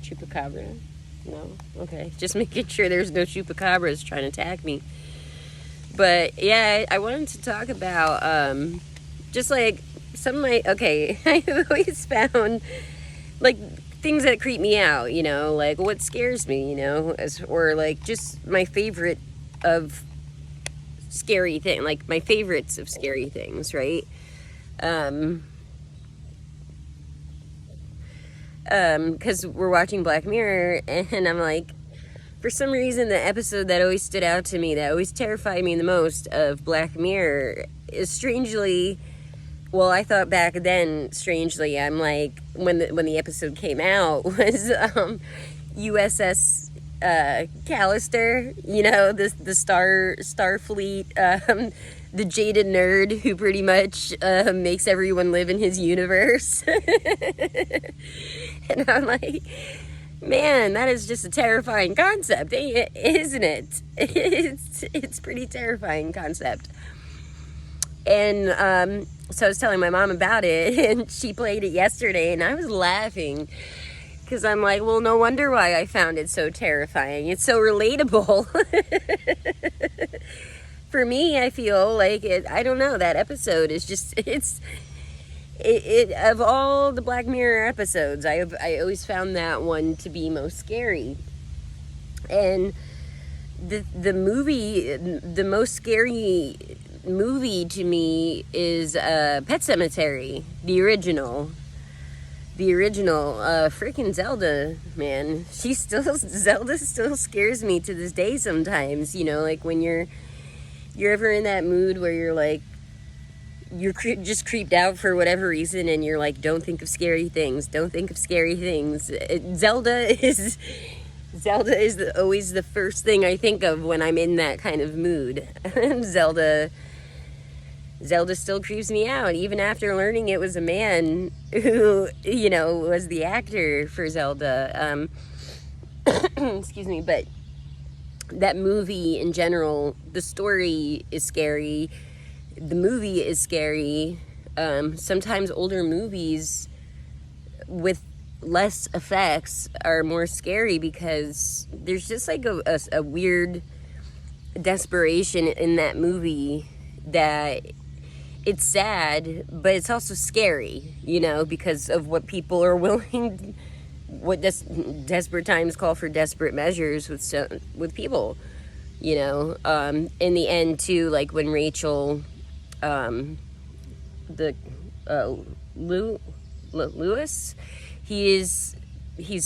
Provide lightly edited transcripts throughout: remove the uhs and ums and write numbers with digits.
Chupacabra? No? Okay. Just making sure there's no chupacabras trying to attack me. But yeah, I wanted to talk about just like some of my, okay, I've always found like things that creep me out, you know, like what scares me, you know, or like just my favorite of scary thing, like my favorites of scary things, right? Because we're watching Black Mirror, and I'm like, for some reason, the episode that always stood out to me, that always terrified me the most of Black Mirror, is strangely, well, I thought back then, strangely, I'm like, when the episode came out, was USS Callister, you know, the Starfleet, the jaded nerd who pretty much makes everyone live in his universe. And I'm like, man, that is just a terrifying concept, isn't it? It's pretty terrifying concept. And so I was telling my mom about it, and she played it yesterday, and I was laughing because I'm like, well, no wonder why I found it so terrifying. It's so relatable. For me, I feel like I don't know, that episode is just, it of all the Black Mirror episodes, I always found that one to be most scary. And the movie, the most scary movie to me is Pet Sematary, the original. Freaking Zelda, man. Zelda still scares me to this day sometimes, you know, like when you're ever in that mood where you're like, you're just creeped out for whatever reason, and you're like, don't think of scary things. Zelda is always the first thing I think of when I'm in that kind of mood. Zelda still creeps me out, even after learning it was a man who, you know, was the actor for Zelda. Excuse me, but that movie in general, the story is scary. The movie is scary. Sometimes older movies with less effects are more scary because there's just like a weird desperation in that movie that it's sad, but it's also scary, you know, because of what people are willing, what desperate times call for desperate measures with people, you know. In the end too, like when Rachel, Lewis, he's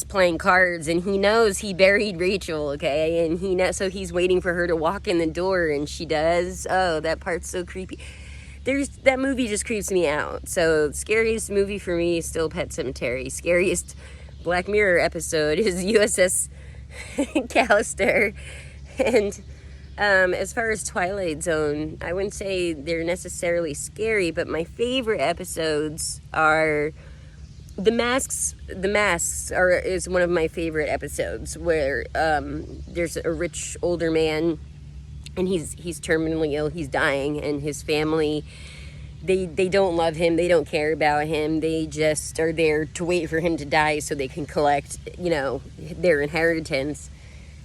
playing cards and he knows he buried Rachel, okay, and so he's waiting for her to walk in the door, and she does. Oh, that part's so creepy. That movie just creeps me out. So scariest movie for me is still Pet Sematary. Scariest Black Mirror episode is USS Callister. And as far as Twilight Zone, I wouldn't say they're necessarily scary, but my favorite episodes are The Masks. The Masks is one of my favorite episodes, where there's a rich older man, and he's terminally ill, he's dying, and his family, they don't love him, they don't care about him, they just are there to wait for him to die so they can collect, you know, their inheritance.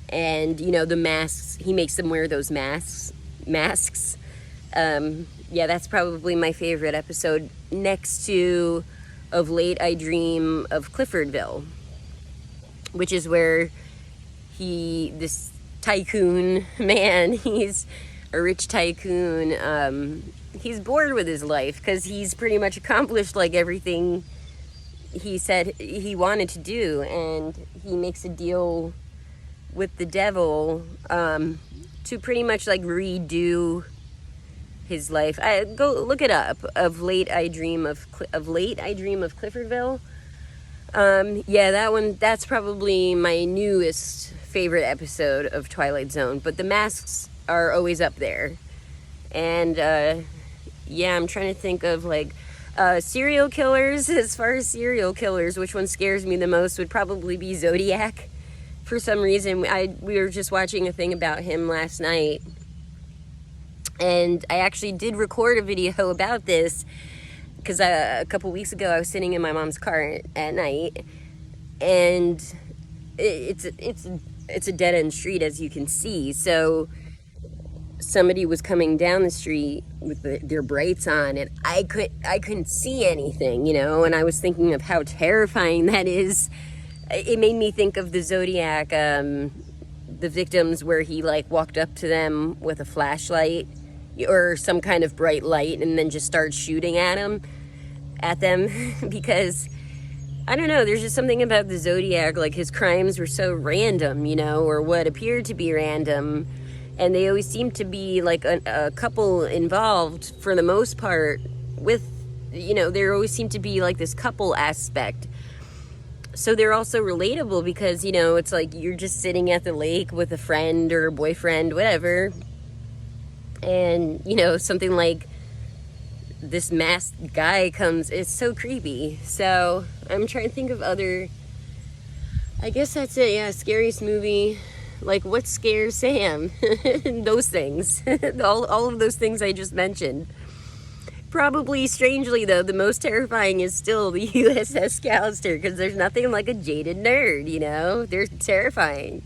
And, you know, the masks, he makes them wear those masks. Yeah, that's probably my favorite episode, next to Of Late I Dream of Cliffordville, which is where this tycoon man, he's a rich tycoon, he's bored with his life because he's pretty much accomplished like everything he said he wanted to do, and he makes a deal with the devil to pretty much like redo his life. Go look it up. Of Late I Dream of Cliffordville. Yeah, that one, that's probably my newest favorite episode of Twilight Zone, but the masks are always up there. And yeah, I'm trying to think of like serial killers. As far as serial killers, which one scares me the most would probably be Zodiac. For some reason, we were just watching a thing about him last night, and I actually did record a video about this because a couple weeks ago I was sitting in my mom's car at night, and it's a dead end street, as you can see. So somebody was coming down the street with their brights on, and I couldn't see anything, you know. And I was thinking of how terrifying that is. It made me think of the Zodiac, the victims, where he like walked up to them with a flashlight or some kind of bright light and then just started shooting at them because I don't know, there's just something about the Zodiac, like his crimes were so random, you know, or what appeared to be random, and they always seem to be like a couple involved for the most part with, you know, there always seemed to be like this couple aspect. So they're also relatable because, you know, it's like you're just sitting at the lake with a friend or a boyfriend, whatever, and, you know, something like this masked guy comes. It's so creepy. So I'm trying to think of other, I guess that's it. Yeah, scariest movie. Like, what scares Sam? Those things. all of those things I just mentioned. Probably, strangely though, the most terrifying is still the USS Callister, because there's nothing like a jaded nerd, you know? They're terrifying.